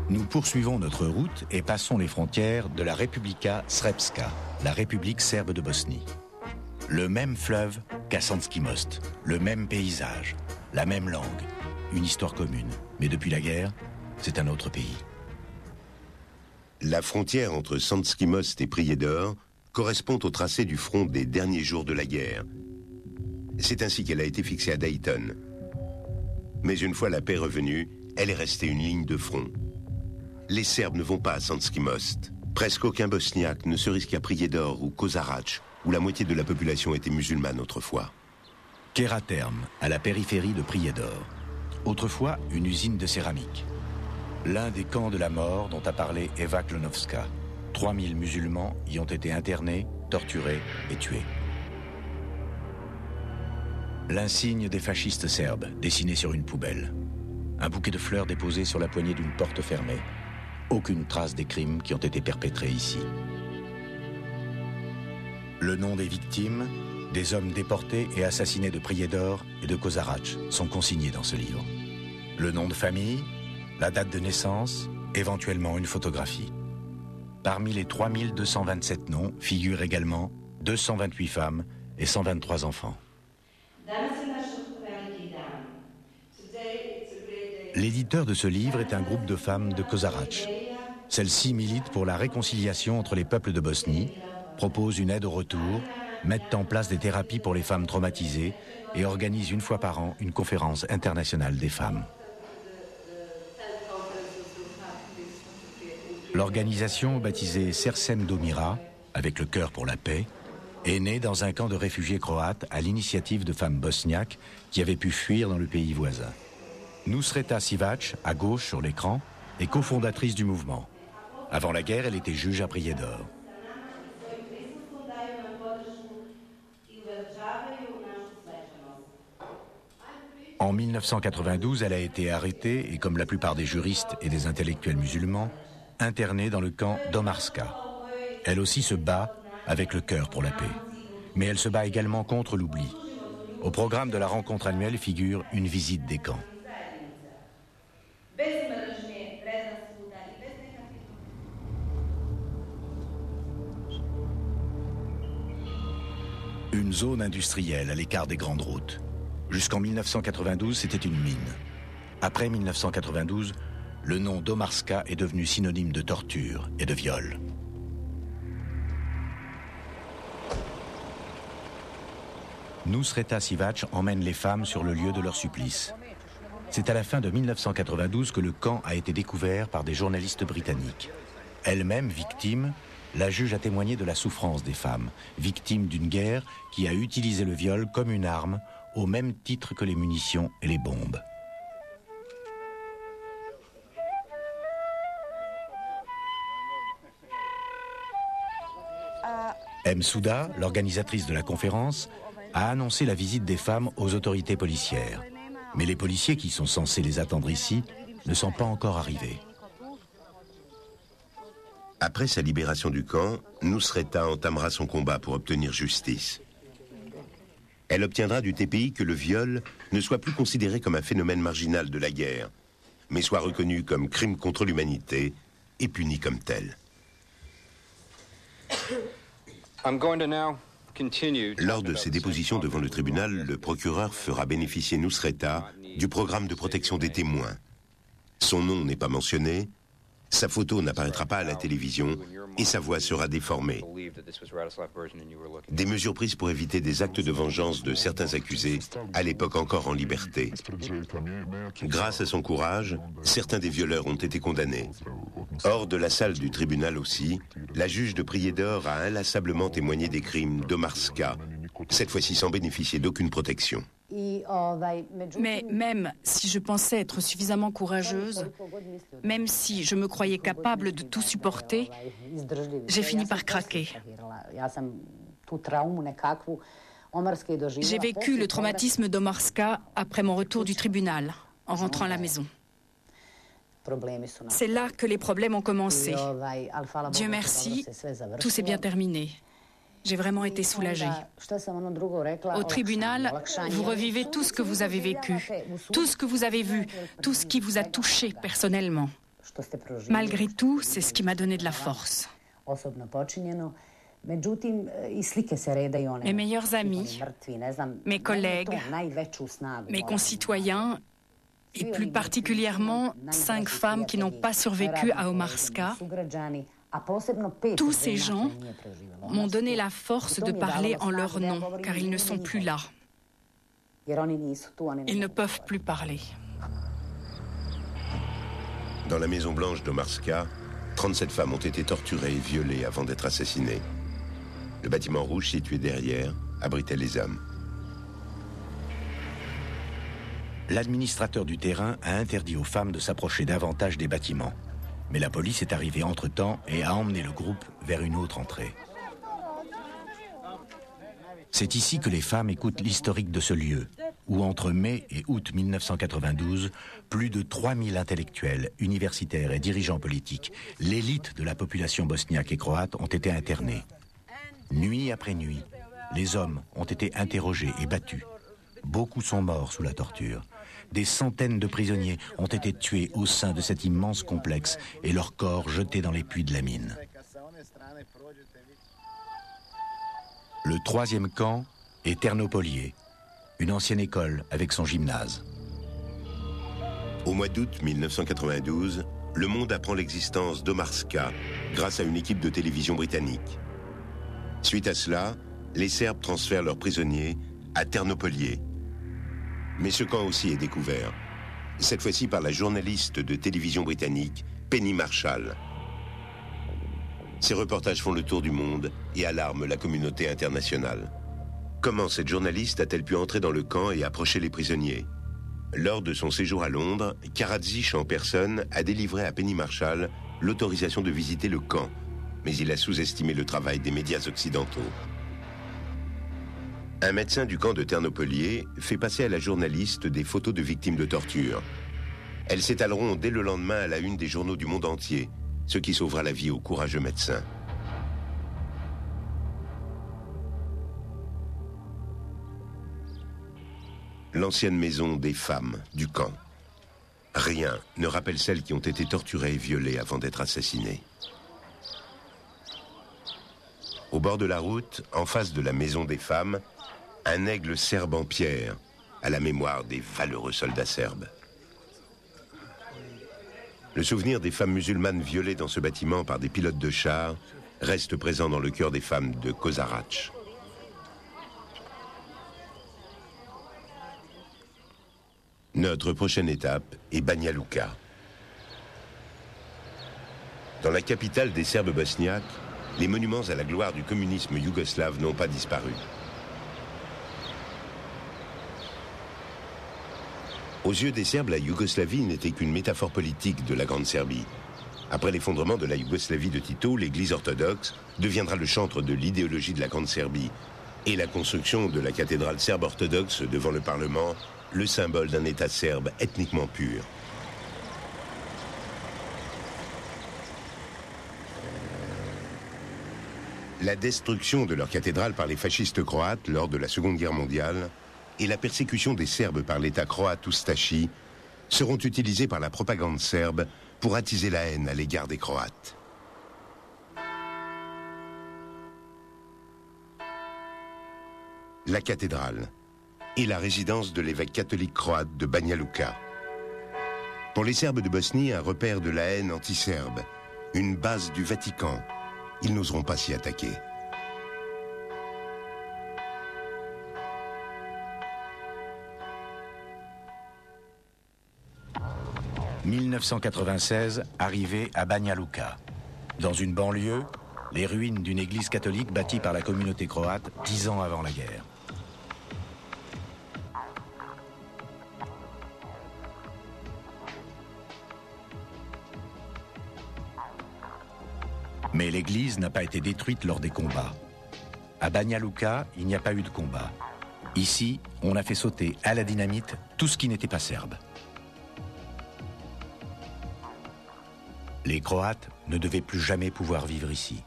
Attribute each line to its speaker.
Speaker 1: Nous poursuivons notre route et passons les frontières de la Republika Srpska, la République serbe de Bosnie. Le même fleuve qu'à Sanski Most, le même paysage, la même langue, une histoire commune. Mais depuis la guerre, c'est un autre pays.
Speaker 2: La frontière entre Sanski Most et Prijedor correspond au tracé du front des derniers jours de la guerre. C'est ainsi qu'elle a été fixée à Dayton. Mais une fois la paix revenue, elle est restée une ligne de front. Les Serbes ne vont pas à Sanski Most. Presque aucun Bosniaque ne se risque à Prijedor ou Kozarac, où la moitié de la population était musulmane autrefois.
Speaker 1: Keraterm, à la périphérie de Prijedor. Autrefois, une usine de céramique. L'un des camps de la mort dont a parlé Eva Klonovska. 3000 musulmans y ont été internés, torturés et tués. L'insigne des fascistes serbes, dessiné sur une poubelle. Un bouquet de fleurs déposé sur la poignée d'une porte fermée. Aucune trace des crimes qui ont été perpétrés ici. Le nom des victimes, des hommes déportés et assassinés de Prijedor et de Kozarac sont consignés dans ce livre. Le nom de famille, la date de naissance, éventuellement une photographie. Parmi les 3227 noms figurent également 228 femmes et 123 enfants. L'éditeur de ce livre est un groupe de femmes de Kozarac. Celles-ci militent pour la réconciliation entre les peuples de Bosnie, proposent une aide au retour, mettent en place des thérapies pour les femmes traumatisées et organisent une fois par an une conférence internationale des femmes. L'organisation, baptisée Sersem Domira, avec le cœur pour la paix, est née dans un camp de réfugiés croates à l'initiative de femmes bosniaques qui avaient pu fuir dans le pays voisin. Nusreta Sivac, à gauche sur l'écran, est cofondatrice du mouvement. Avant la guerre, elle était juge à Prijedor. En 1992, elle a été arrêtée et, comme la plupart des juristes et des intellectuels musulmans, internée dans le camp d'Omarska. Elle aussi se bat avec le cœur pour la paix. Mais elle se bat également contre l'oubli. Au programme de la rencontre annuelle figure une visite des camps. Une zone industrielle à l'écart des grandes routes. Jusqu'en 1992, c'était une mine. Après 1992, le nom d'Omarska est devenu synonyme de torture et de viol. Nusreta Sivac emmène les femmes sur le lieu de leur supplice. C'est à la fin de 1992 que le camp a été découvert par des journalistes britanniques. Elle-même victime, la juge a témoigné de la souffrance des femmes, victimes d'une guerre qui a utilisé le viol comme une arme, au même titre que les munitions et les bombes. M. Souda, l'organisatrice de la conférence, a annoncé la visite des femmes aux autorités policières. Mais les policiers qui sont censés les attendre ici ne sont pas encore arrivés.
Speaker 2: Après sa libération du camp, Nusreta entamera son combat pour obtenir justice. Elle obtiendra du TPI que le viol ne soit plus considéré comme un phénomène marginal de la guerre, mais soit reconnu comme crime contre l'humanité et puni comme tel. Lors de ses dépositions devant le tribunal, le procureur fera bénéficier Nusreta du programme de protection des témoins. Son nom n'est pas mentionné, sa photo n'apparaîtra pas à la télévision et sa voix sera déformée. Des mesures prises pour éviter des actes de vengeance de certains accusés, à l'époque encore en liberté. Grâce à son courage, certains des violeurs ont été condamnés. Hors de la salle du tribunal aussi, la juge de Prijedor a inlassablement témoigné des crimes d'Omarska, cette fois-ci sans bénéficier d'aucune protection.
Speaker 3: Mais même si je pensais être suffisamment courageuse, même si je me croyais capable de tout supporter, j'ai fini par craquer. J'ai vécu le traumatisme d'Omarska après mon retour du tribunal, en rentrant à la maison. C'est là que les problèmes ont commencé. Dieu merci, tout s'est bien terminé. J'ai vraiment été soulagée. Au tribunal, vous revivez tout ce que vous avez vécu, tout ce que vous avez vu, tout ce qui vous a touché personnellement. Malgré tout, c'est ce qui m'a donné de la force. Mes meilleurs amis, mes collègues, mes concitoyens, et plus particulièrement 5 femmes qui n'ont pas survécu à Omarska, tous ces gens m'ont donné la force de parler en leur nom, car ils ne sont plus là. Ils ne peuvent plus parler.
Speaker 2: Dans la Maison Blanche d'Omarska, 37 femmes ont été torturées et violées avant d'être assassinées. Le bâtiment rouge situé derrière abritait les hommes.
Speaker 1: L'administrateur du terrain a interdit aux femmes de s'approcher davantage des bâtiments. Mais la police est arrivée entre-temps et a emmené le groupe vers une autre entrée. C'est ici que les femmes écoutent l'historique de ce lieu, où entre mai et août 1992, plus de 3000 intellectuels, universitaires et dirigeants politiques, l'élite de la population bosniaque et croate, ont été internés. Nuit après nuit, les hommes ont été interrogés et battus. Beaucoup sont morts sous la torture. Des centaines de prisonniers ont été tués au sein de cet immense complexe et leurs corps jetés dans les puits de la mine. Le 3e camp est Ternopolier, une ancienne école avec son gymnase.
Speaker 2: Au mois d'août 1992, le monde apprend l'existence d'Omarska grâce à une équipe de télévision britannique. Suite à cela, les Serbes transfèrent leurs prisonniers à Ternopolier. Mais ce camp aussi est découvert, cette fois-ci par la journaliste de télévision britannique Penny Marshall. Ces reportages font le tour du monde et alarment la communauté internationale. Comment cette journaliste a-t-elle pu entrer dans le camp et approcher les prisonniers? Lors de son séjour à Londres, Karadzic en personne a délivré à Penny Marshall l'autorisation de visiter le camp, mais il a sous-estimé le travail des médias occidentaux. Un médecin du camp de Ternopolier fait passer à la journaliste des photos de victimes de torture. Elles s'étaleront dès le lendemain à la une des journaux du monde entier, ce qui sauvera la vie au courageux médecin. L'ancienne maison des femmes du camp. Rien ne rappelle celles qui ont été torturées et violées avant d'être assassinées. Au bord de la route, en face de la maison des femmes, un aigle serbe en pierre, à la mémoire des valeureux soldats serbes. Le souvenir des femmes musulmanes violées dans ce bâtiment par des pilotes de chars reste présent dans le cœur des femmes de Kozarac. Notre prochaine étape est Banja Luka. Dans la capitale des Serbes bosniaques, les monuments à la gloire du communisme yougoslave n'ont pas disparu. Aux yeux des Serbes, la Yougoslavie n'était qu'une métaphore politique de la Grande Serbie. Après l'effondrement de la Yougoslavie de Tito, l'Église orthodoxe deviendra le chantre de l'idéologie de la Grande Serbie et la construction de la cathédrale serbe orthodoxe devant le Parlement, le symbole d'un État serbe ethniquement pur. La destruction de leur cathédrale par les fascistes croates lors de la Seconde Guerre mondiale et la persécution des Serbes par l'État croate Ustashi seront utilisés par la propagande serbe pour attiser la haine à l'égard des Croates. La cathédrale est la résidence de l'évêque catholique croate de Banja Luka. Pour les Serbes de Bosnie, un repère de la haine anti-serbe, une base du Vatican. Ils n'oseront pas s'y attaquer.
Speaker 1: « 1996, arrivée à Banja Luka. Dans une banlieue, les ruines d'une église catholique bâtie par la communauté croate 10 ans avant la guerre. Mais l'église n'a pas été détruite lors des combats. À Banja Luka, il n'y a pas eu de combat. Ici, on a fait sauter à la dynamite tout ce qui n'était pas serbe. Les Croates ne devaient plus jamais pouvoir vivre ici.